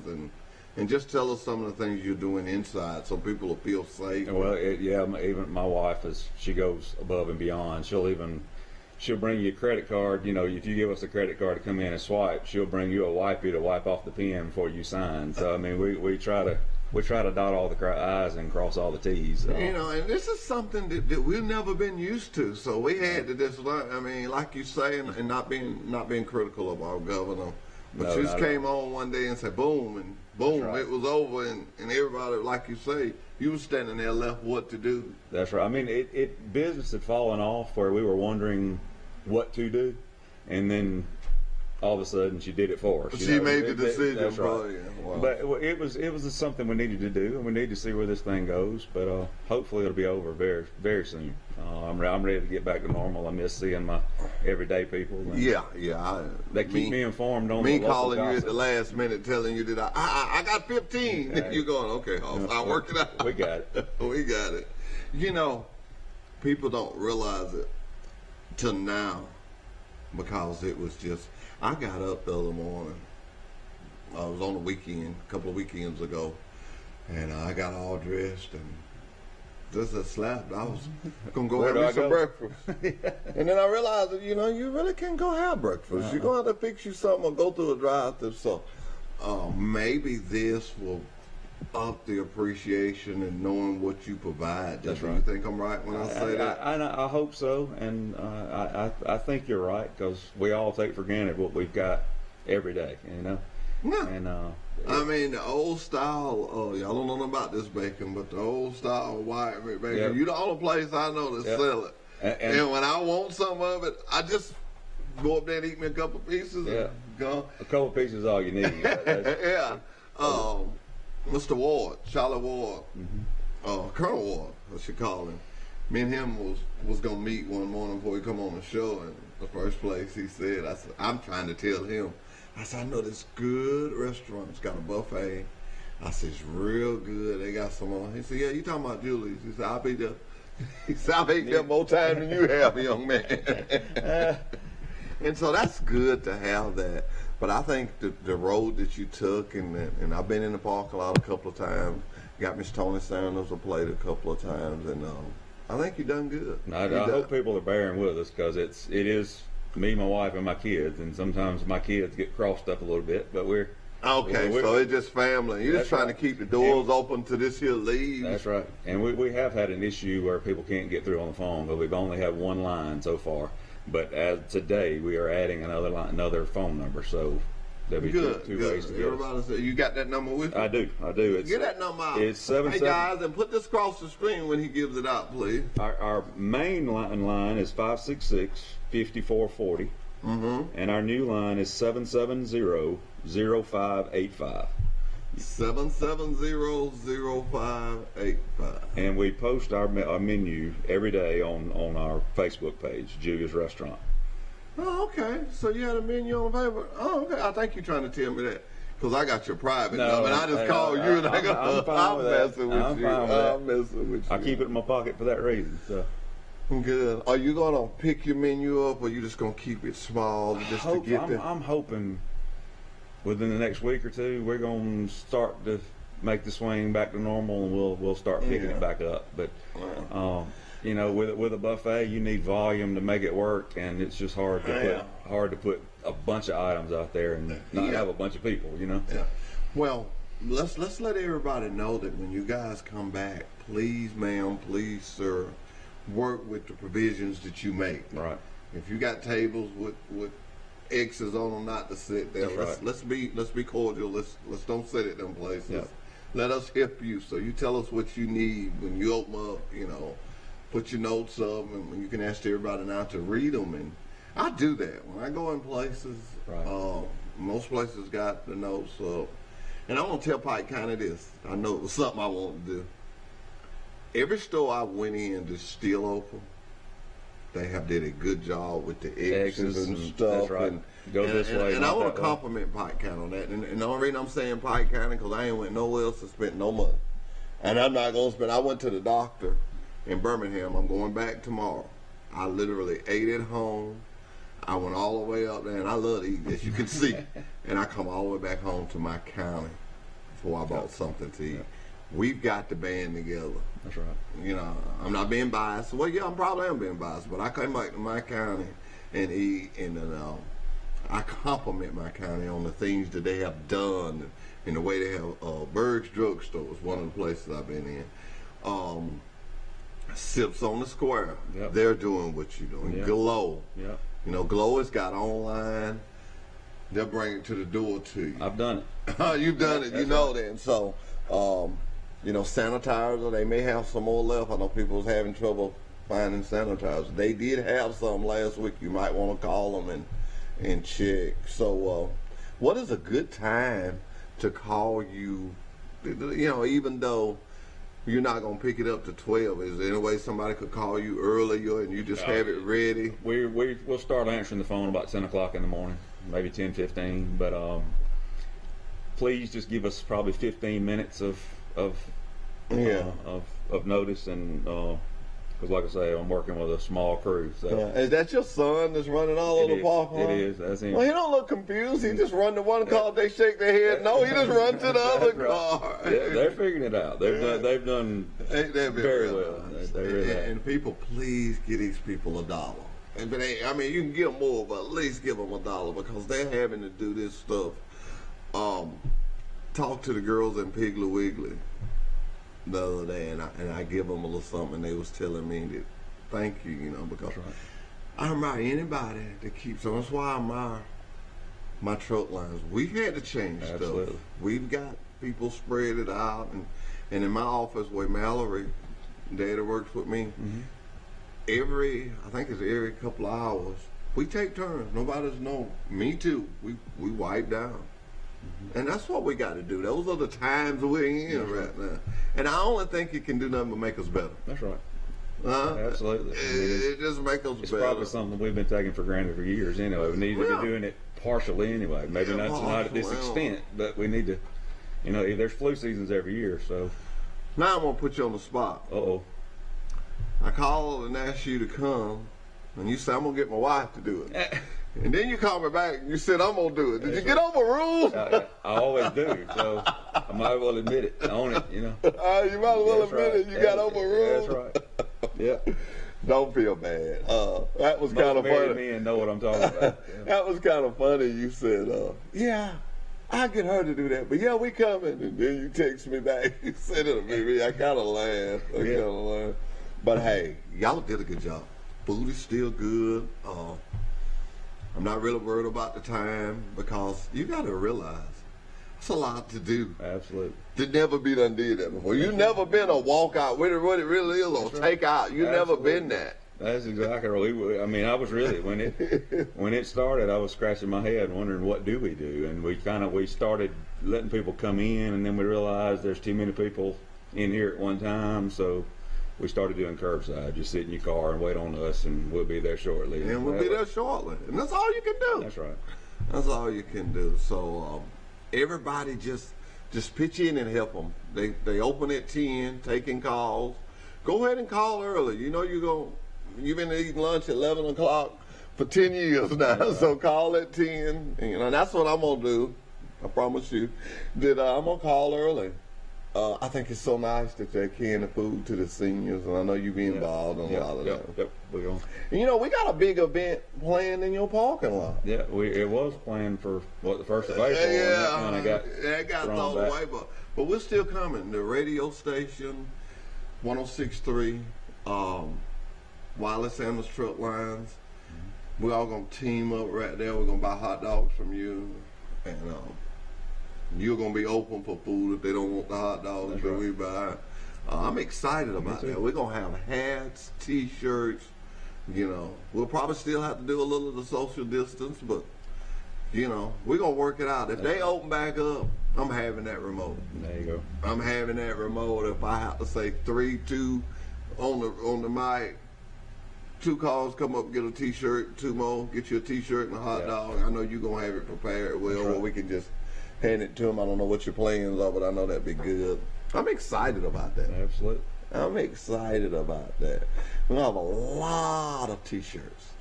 And just tell us some of the things you're doing inside so people will feel safe. well, even my wife she goes above and beyond. She'll bring you a credit card. You know, if you give us a credit card to come in and swipe, she'll bring you a wipey to wipe off the pen before you sign. So I mean, we try to dot all the I's and cross all the T's. You know, and this is something that we've never been used to. So we had to just learn. I mean, like you say, and not being critical of our governor, but No, you just not at came on one day and said, boom, and boom, That's right. it was over, and everybody, like you say, you were standing there left what to do. That's right. I mean, business had fallen off where we were wondering what to do, and then all of a sudden she did it for us. She made the decision. That's right. Probably, yeah. Wow. But it was something we needed to do, and we need to see where this thing goes. But hopefully it'll be over very, very soon. I'm ready to get back to normal. I miss seeing my everyday people. And Yeah. They keep me informed on Me the local calling you at gossip. the last minute, telling you that I got 15. Right. You're going, okay, I'll work it out. We got it. We got it. You know, people don't realize it till now because it was just. I got up the other morning. I was on the weekend, a couple of weekends ago, and I got all dressed and just a slap. I was gonna go Where have do me I some go? breakfast, and then I realized that you really can't go have breakfast. You're gonna have to fix you something or go through a drive-thru. So maybe this will up the appreciation and knowing what you provide. That's Do right. you think I'm right when I say that? I hope so, and I think you're right because we all take for granted what we've got every day, you know. Yeah. And I mean, the old style, y'all don't know nothing about this bacon, but the old style white bacon, Yep. you the only place I know that Yep. sell it. And- And when I want some of it, I just go up there and eat me a couple pieces Yeah. and go. a couple pieces is all you need. That's- Yeah. Mr. Ward, Charlie Ward, Colonel Ward, I should call him. Me and him was gonna meet one morning before he come on the show, and the first place he said, I said, I'm trying to tell him. I said, I know this good restaurant. It's got a buffet. I said, it's real good. They got some on. He said, yeah, you talking about Julie's? He said, I'll be there. He said, I've ate there more time than you have, young man. And so that's good to have that. But I think the road that you took, and I've been in the parking lot a couple of times, got Miss Tony Sanders a plate a couple of times, and I think you done good. I hope people are bearing with us because it is me, my wife, and my kids, and sometimes my kids get crossed up a little bit, but we're Okay, so it's just family. You're just That's trying right. to keep the doors open to this here leave. That's right. And we have had an issue where people can't get through on the phone, but we've only had one line so far. But as today, we are adding another line, another phone number, so there'll be Good, two good. ways to get us. Everybody say, you got that number with you? I do. It's, Get that number out. It's Hey guys, and put this across the screen when he gives it out, please. Our main line is 566-5440, and our new line is 770-0585. 770-0585. And we post our menu every day on our Facebook page, Julia's Restaurant. Oh, okay. So you had a menu on paper. Oh, okay. I think you're trying to tell me that because I got your private No, number, and I just called you, and I go, I'm fine with that. messing with I'm you. fine with that. I'm messing with you. I keep it in my pocket for that reason. So. Good. Are you gonna pick your menu up, or you just gonna keep it small just to get there? I'm hoping within the next week or two we're going to start to make the swing back to normal, and we'll start picking it back up. But you know, with a buffet, you need volume to make it work, and it's just hard to put a bunch of items out there and not have a bunch of people. You know. Yeah. Well, let's let everybody know that when you guys come back, please, ma'am, please, sir, work with the provisions that you make. Right. If you got tables with X's on them not to sit there, That's let's be cordial. Let's don't sit at them places. Yeah. Let us help you. So you tell us what you need when you open up. You know, put your notes up, and when you can ask everybody now to read them. And I do that when I go in places. Right. Most places got the notes up, and I'm gonna tell Pike kind of this. I know it was something I want to do. Every store I went in that's still open, They have did a good job with the X's and stuff. That's right. Go this way. And I not want that to way. compliment Pike County on that. And the only reason I'm saying Pike County because I ain't went nowhere else to spend no money. And I'm not going to spend. I went to the doctor in Birmingham. I'm going back tomorrow. I literally ate at home. I went all the way up there, and I love to eat, as you can see. And I come all the way back home to my county before I bought something to eat. Yeah. We've got to band together. That's right. You know, I'm not being biased. Well, yeah, I probably am being biased, but I came back to my county and eat, and I compliment my county on the things that they have done and the way they have. Berg's Drugstore is one of the places I've been in. Sips on the Square. Yep. They're doing what you're doing. Yep. Glow. Yeah. You know, Glow has got online. They'll bring it to the door to you. I've done it. You've done it. You That's know right. that. And so, you know, sanitizer, they may have some more left. I know people was having trouble finding sanitizer. They did have some last week. You might want to call them and check. So, what is a good time to call you? You know, even though you're not going to pick it up to 12, is there any way somebody could call you earlier and you just have it ready? We'll start answering the phone about 10 o'clock in the morning, maybe 10:15. But please just give us probably 15 minutes of notice, and because like I say, I'm working with a small crew. So Is that your son that's running all over the parking lot? It is. That's him. Well, he don't look confused. He just run to one car. They shake their head. No, he just run to the other car. Yeah, they're figuring it out. They've done They've been very real well. nice. They really have. And people, please give these people $1. And but I mean, you can give them more, but at least give them $1 because they're having to do this stuff. Talk to the girls in Piggly Wiggly the other day, and I give them a little something. They was telling me that thank you, you know, because That's right. I admire anybody that keeps on. That's why I admire my truck lines. We've had to change Absolutely. stuff. We've got people spread it out, and in my office where Mallory, Daddy works with me, I think it's every couple of hours, we take turns. Nobody's know. Me too. We wipe down. And that's what we got to do. Those are the times we're in right now. And I only think it can do nothing but make us better. That's right. Huh? Absolutely. I mean, It just makes us it's better. probably something we've been taking for granted for years anyway. We need to Yeah. be doing it partially anyway. Maybe Yeah, not at this partial, extent, but we need to. You know, there's flu seasons every year, so. Now I'm going to put you on the spot. Uh-oh. I called and asked you to come, and you said, I'm going to get my wife to do it. And then you called me back and you said, I'm going to do it. Did you get overruled? I always do, so I might as well admit it, own it, you know. You might as well That's admit right. it. You got overruled. That's right. Yeah. Don't feel bad. That was Most kind of married funny. men know what I'm talking about. Yeah. That was kind of funny. You said, yeah, I get her to do that, but yeah, we coming. And then you text me back. You said it to me. I kind of laughed. But hey, y'all did a good job. Food is still good. I'm not really worried about the time because you got to realize it's a lot to do. Absolutely. To never be done did that before. You never been a walkout what it really is or take out. You never been that. That's exactly right. I mean, I was really when it started, I was scratching my head wondering what do we do, and we started letting people come in, and then we realized there's too many people in here at one time, so we started doing curbside. Just sit in your car and wait on us, and we'll be there shortly. And we'll be there shortly. And that's all you can do. That's right. That's all you can do. So everybody just pitch in and help them. They open at 10, taking calls. Go ahead and call early. You know you've been eating lunch at 11 o'clock for 10 years now. So call at 10. And, and that's what I'm going to do. I promise you that I'm going to call early. I think it's so nice that they're carrying the food to the seniors, and I know you be involved in a lot of that. Yep, we're going. And, you know, we got a big event planned in your parking lot. Yeah, it was planned for the 1st of April. And that got thrown thrown back. away, but we're still coming. The radio station, 106.3, Wiley Sanders Truck Lines. We're all gonna team up right there. We're gonna buy hot dogs from you, and you're gonna be open for food if they don't want the hot dogs That's that right. we buy. I'm excited about too. that. We're gonna have hats, T-shirts. You know, we'll probably still have to do a little of the social distance, but you know, we're gonna work it out. If they open back up, I'm having that remote. There you go. I'm having that remote. If I have to say 3, 2 on the mic, 2 calls, come up, get a T-shirt, 2 more, get you a T-shirt and a hot dog. I know you're going to have it prepared well, or we can just hand it to them. I don't know what your plans are, but I know that'd be good. I'm excited about that. Absolutely. I'm excited about that. We're going to have a lot of T-shirts.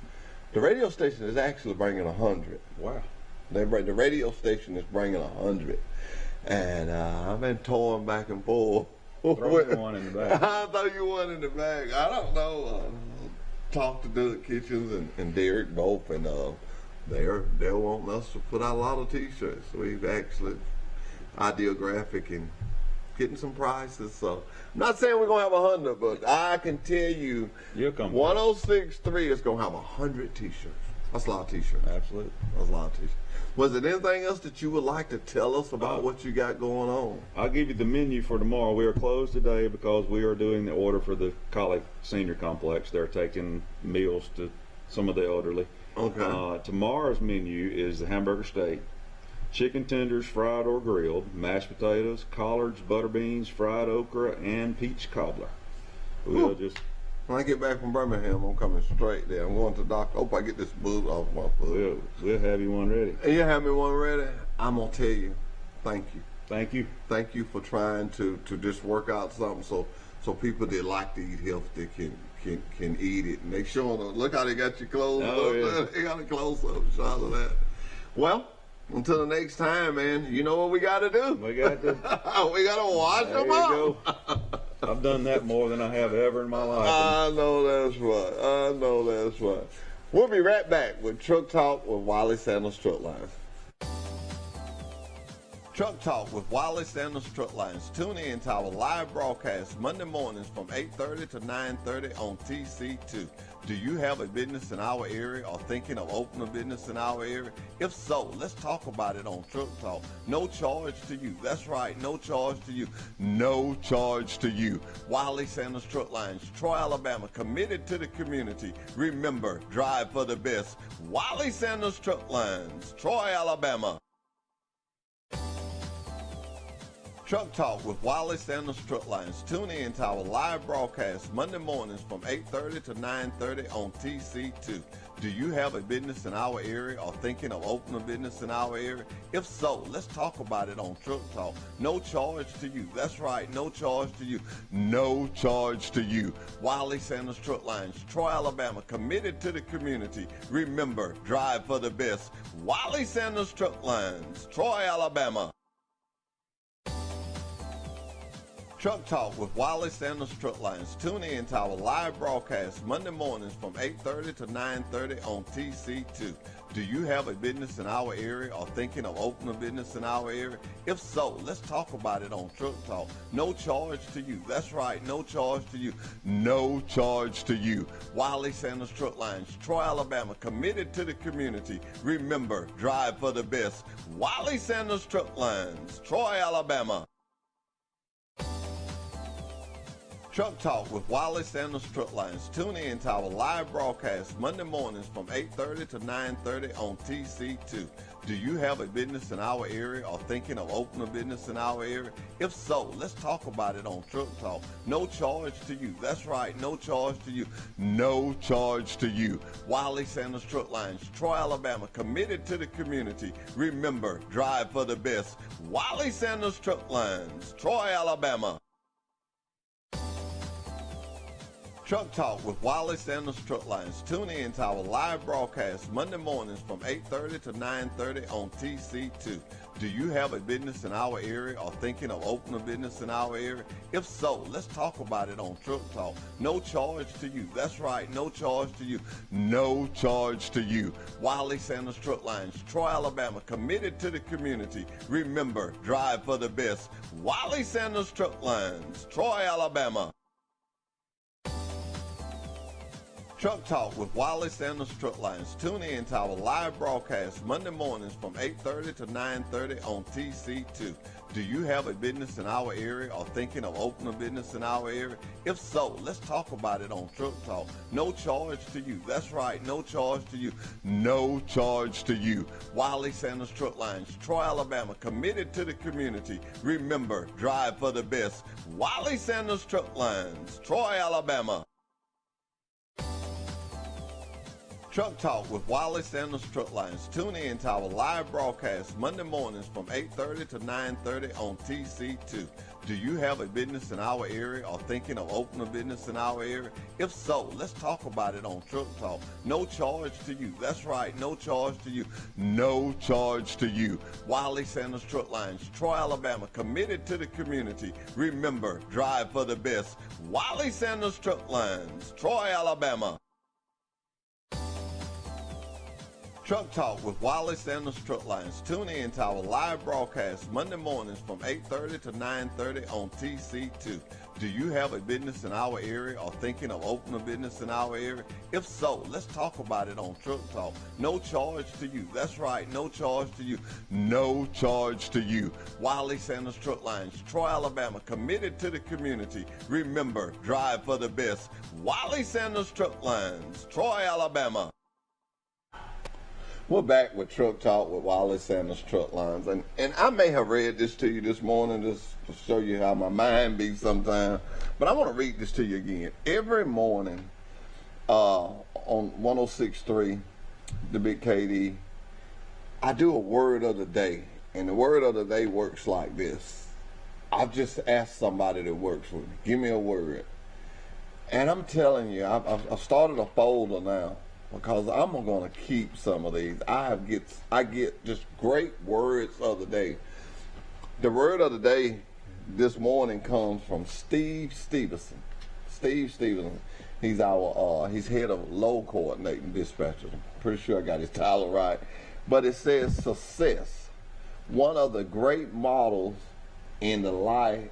The radio station is actually bringing 100. Wow. The radio station is bringing 100. And I've been toying back and forth. Throw me one in the bag. I'll throw you one in the bag. I don't know. Talk to Doug Kitchens and Derek both, and they're wanting us to put out a lot of T-shirts. We've actually Ideal Graphic and getting some prices. So I'm not saying we're gonna have 100, but I can tell you, 1063 is gonna have 100 T-shirts. That's a lot of T-shirts. Absolutely. That's a lot of T-shirts. Was there anything else that you would like to tell us about what you got going on? I'll give you the menu for tomorrow. We are closed today because we are doing the order for the College Senior Complex. They're taking meals to some of the elderly. Okay. Tomorrow's menu is the hamburger steak, chicken tenders fried or grilled, mashed potatoes, collards, butter beans, fried okra, and peach cobbler. We'll just... When I get back from Birmingham, I'm coming straight there. I'm going to the doctor. Hope I get this booze off my foot. We'll have you one ready. And you have me one ready? I'm going to tell you, thank you. Thank you. Thank you for trying to just work out something so people that like to eat healthy can eat it. And they showing them, look how they got your clothes up. Yeah. They got a close up shot of that. Well, until the next time, man, you know what we got to do? We got to wash them up. Go. I've done that more than I have ever in my life. I know that's right. We'll be right back with Truck Talk with Wiley Sanders Truck Lines. Truck Talk with Wiley Sanders Truck Lines. Tune in to our live broadcast Monday mornings from 8:30 to 9:30 on TC2. Do you have a business in our area or thinking of opening a business in our area? If so, let's talk about it on Truck Talk. No charge to you. That's right, no charge to you. No charge to you. Wiley Sanders Truck Lines, Troy, Alabama, committed to the community. Remember, drive for the best. Wiley Sanders Truck Lines, Troy, Alabama. Truck Talk with Wiley Sanders Truck Lines. Tune in to our live broadcast Monday mornings from 8:30 to 9:30 on TC2. Do you have a business in our area or thinking of opening a business in our area? If so, let's talk about it on Truck Talk. No charge to you. That's right, no charge to you. No charge to you. Wiley Sanders Truck Lines, Troy, Alabama, committed to the community. Remember, drive for the best. Wiley Sanders Truck Lines, Troy, Alabama. Truck Talk with Wiley Sanders Truck Lines. Tune in to our live broadcast Monday mornings from 8:30 to 9:30 on TC2. Do you have a business in our area or thinking of opening a business in our area? If so, let's talk about it on Truck Talk. No charge to you. That's right, no charge to you. No charge to you. Wiley Sanders Truck Lines, Troy, Alabama, committed to the community. Remember, drive for the best. Wiley Sanders Truck Lines, Troy, Alabama. Truck Talk with Wiley Sanders Truck Lines. Tune in to our live broadcast Monday mornings from 8:30 to 9:30 on TC2. Do you have a business in our area or thinking of opening a business in our area? If so, let's talk about it on Truck Talk. No charge to you. That's right, no charge to you. No charge to you. Wiley Sanders Truck Lines, Troy, Alabama, committed to the community. Remember, drive for the best. Wiley Sanders Truck Lines, Troy, Alabama. Truck Talk with Wiley Sanders Truck Lines. Tune in to our live broadcast Monday mornings from 8:30 to 9:30 on TC2. Do you have a business in our area or thinking of opening a business in our area? If so, let's talk about it on Truck Talk. No charge to you. That's right, no charge to you. No charge to you. Wiley Sanders Truck Lines, Troy, Alabama, committed to the community. Remember, drive for the best. Wiley Sanders Truck Lines, Troy, Alabama. Truck Talk with Wiley Sanders Truck Lines. Tune in to our live broadcast Monday mornings from 8:30 to 9:30 on TC2. Do you have a business in our area or thinking of opening a business in our area? If so, let's talk about it on Truck Talk. No charge to you. That's right, no charge to you. No charge to you. Wiley Sanders Truck Lines, Troy, Alabama, committed to the community. Remember, drive for the best. Wiley Sanders Truck Lines, Troy, Alabama. Truck Talk with Wiley Sanders Truck Lines. Tune in to our live broadcast Monday mornings from 8:30 to 9:30 on TC2. Do you have a business in our area or thinking of opening a business in our area? If so, let's talk about it on Truck Talk. No charge to you. That's right, no charge to you. No charge to you. Wiley Sanders Truck Lines, Troy, Alabama, committed to the community. Remember, drive for the best. Wiley Sanders Truck Lines, Troy, Alabama. Truck Talk with Wiley Sanders Truck Lines. Tune in to our live broadcast Monday mornings from 8:30 to 9:30 on TC2. Do you have a business in our area or thinking of opening a business in our area? If so, let's talk about it on Truck Talk. No charge to you. That's right, no charge to you. No charge to you. Wiley Sanders Truck Lines, Troy, Alabama, committed to the community. Remember, drive for the best. Wiley Sanders Truck Lines, Troy, Alabama. We're back with Truck Talk with Wiley Sanders Truck Lines. And I may have read this to you this morning just to show you how my mind be sometimes. But I want to read this to you again. Every morning on 106.3, the Big KD, I do a word of the day. And the word of the day works like this. I've just asked somebody that works with me, give me a word. And I'm telling you, I've started a folder now, because I'm going to keep some of these. I get just great words of the day. The word of the day this morning comes from Steve Stevenson. Steve Stevenson. He's he's head of load coordinating dispatchers. I'm pretty sure I got his title right. But it says success. One of the great models in life,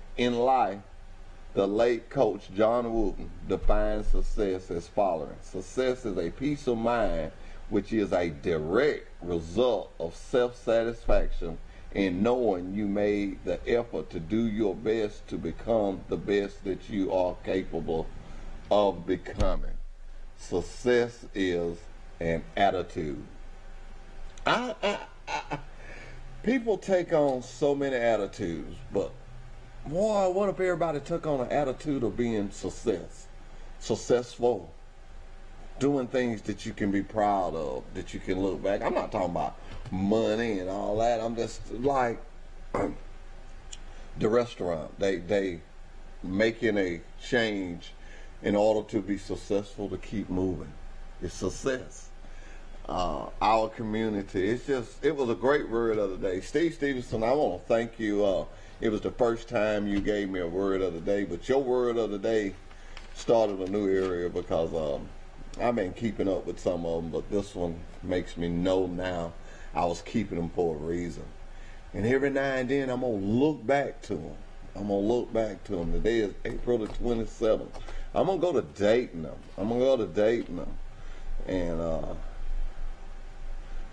the late coach John Wooten defines success as following. Success is a peace of mind which is a direct result of self-satisfaction in knowing you made the effort to do your best to become the best that you are capable of becoming. Success is an attitude. People take on so many attitudes, but boy, what if everybody took on an attitude of being successful, doing things that you can be proud of, that you can look back. I'm not talking about money and all that. I'm just like the restaurant. They making a change in order to be successful, to keep moving. It's success. Our community. It was a great word of the day. Steve Stevenson, I want to thank you. It was the first time you gave me a word of the day, but your word of the day started a new area because I've been keeping up with some of them, but this one makes me know now I was keeping them for a reason. And every now and then I'm going to look back to them. Today is April the 27th. I'm going to go to dating them. And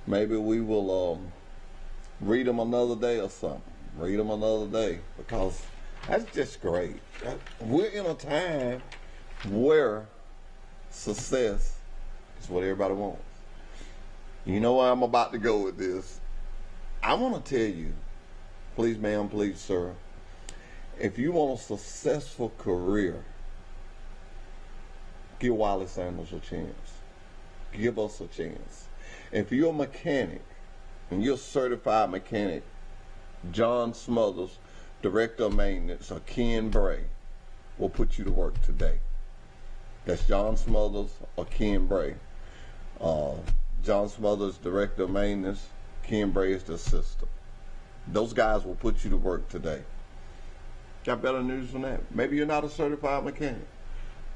maybe we will read them another day or something. Read them another day, because that's just great. We're in a time where success is what everybody wants. You know where I'm about to go with this? I want to tell you, please ma'am, please sir, if you want a successful career, give Wiley Sanders a chance. Give us a chance. If you're a mechanic and you're a certified mechanic, John Smothers, Director of Maintenance, or Ken Bray will put you to work today. That's John Smothers or Ken Bray. John Smothers, Director of Maintenance, Ken Bray is the assistant. Those guys will put you to work today. Got better news than that. Maybe you're not a certified mechanic,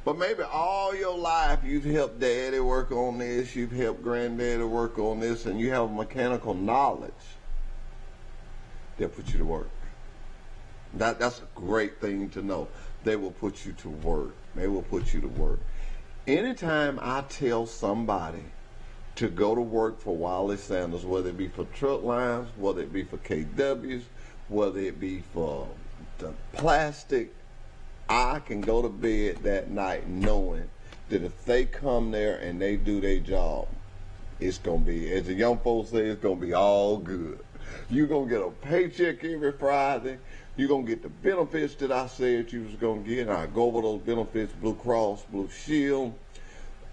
but maybe all your life you've helped daddy work on this, you've helped granddaddy work on this, and you have mechanical knowledge. They'll put you to work. That's a great thing to know. They will put you to work. They will put you to work. Anytime I tell somebody to go to work for Wiley Sanders, whether it be for truck lines, whether it be for KWs, whether it be for the plastic, I can go to bed that night knowing that if they come there and they do their job, it's going to be, as the young folks say, it's going to be all good. You're going to get a paycheck every Friday. You're going to get the benefits that I said you was going to get. And I go over those benefits: Blue Cross, Blue Shield,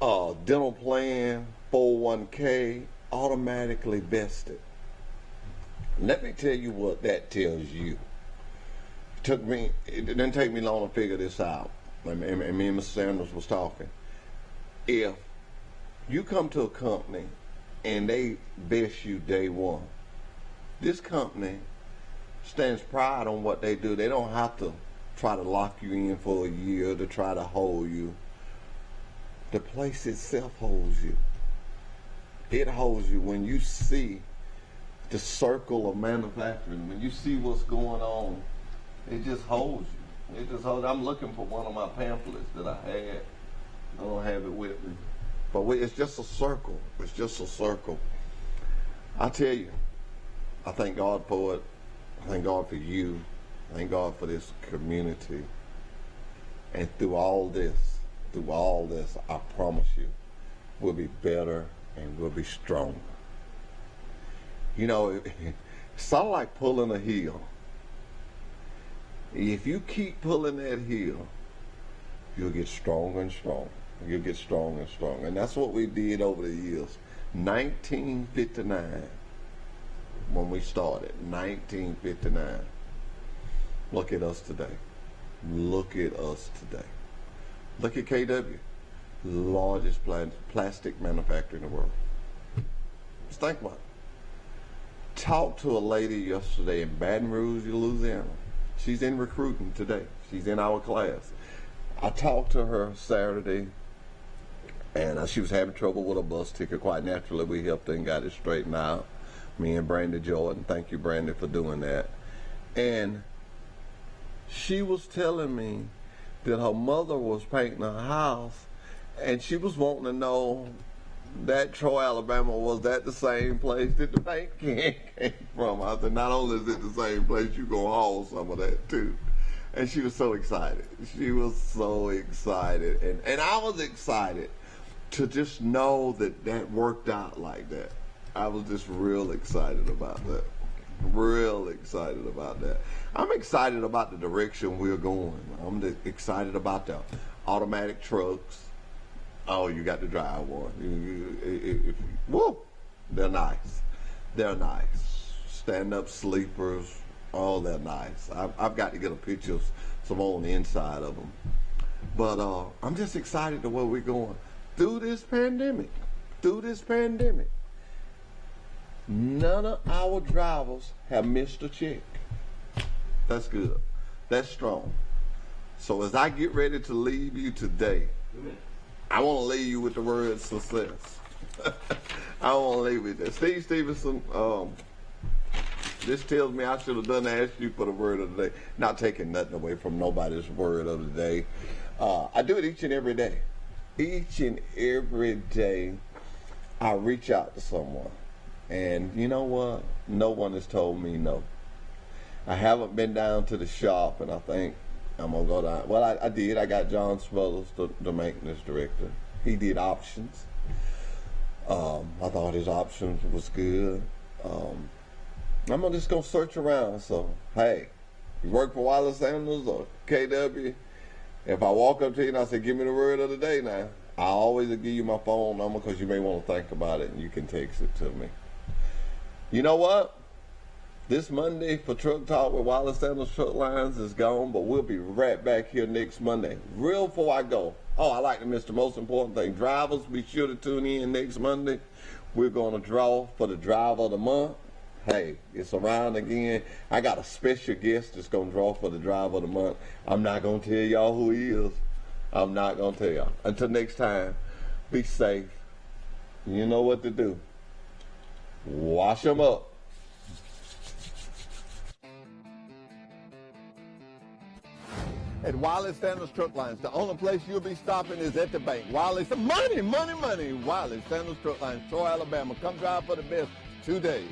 dental plan, 401k automatically vested. Let me tell you what that tells you. It didn't take me long to figure this out. And me and Mr. Sanders was talking. If you come to a company and they vest you day one, this company stands pride on what they do. They don't have to try to lock you in for a year to try to hold you. The place itself holds you. It holds you when you see the circle of manufacturing, when you see what's going on, it just holds you. It just holds. I'm looking for one of my pamphlets that I had. I don't have it with me. But it's just a circle. It's just a circle. I tell you, I thank God for it. I thank God for you. I thank God for this community. And through all this, I promise you, we'll be better and we'll be stronger. You know, it's sort of like pulling a hill. If you keep pulling that hill, you'll get stronger and stronger. You'll get stronger and stronger. And that's what we did over the years. 1959, when we started, 1959. Look at us today. Look at us today. Look at KW, largest plastic manufacturer in the world. Just think about it. Talked to a lady yesterday in Baton Rouge, Louisiana. She's in recruiting today. She's in our class. I talked to her Saturday, and she was having trouble with a bus ticket. Quite naturally, we helped her and got it straightened out. Me and Brandy Jordan. Thank you, Brandy, for doing that. And she was telling me that her mother was painting her house, and she was wanting to know that Troy, Alabama, was that the same place that the paint can came from? I said, not only is it the same place, you gonna haul some of that too. And she was so excited. She was so excited. And I was excited to just know that that worked out like that. I was just real excited about that. Real excited about that. I'm excited about the direction we're going. I'm excited about the automatic trucks. Oh, you got to drive one. Woo! They're nice. They're nice. Stand-up sleepers. Oh, they're nice. I've got to get a picture of some on the inside of them. But I'm just excited to where we're going. Through this pandemic, none of our drivers have missed a check. That's good. That's strong. So as I get ready to leave you today, I want to leave you with the word success. I want to leave with that. Steve Stevenson, this tells me I should have done ask you for the word of the day. Not taking nothing away from nobody's word of the day. I do it each and every day. Each and every day, I reach out to someone. And you know what? No one has told me no. I haven't been down to the shop, and I think I'm going to go down. Well, I did. I got John Smothers, the maintenance director. He did options. I thought his options was good. I'm just going to search around. So, hey, you work for Wiley Sanders or KW? If I walk up to you and I say, give me the word of the day now, I always give you my phone number because you may want to think about it and you can text it to me. You know what? This Monday for Truck Talk with Wiley Sanders Truck Lines is gone, but we'll be right back here next Monday. Real before I go. Oh, I like to miss the most important thing. Drivers, be sure to tune in next Monday. We're going to draw for the driver of the month. Hey, it's around again. I got a special guest that's going to draw for the driver of the month. I'm not going to tell y'all who he is. I'm not going to tell y'all. Until next time, be safe. You know what to do. Wash them up. At Wiley Sanders Truck Lines, the only place you'll be stopping is at the bank. Wiley, money. Wiley Sanders Truck Lines, Troy, Alabama. Come drive for the best 2 days.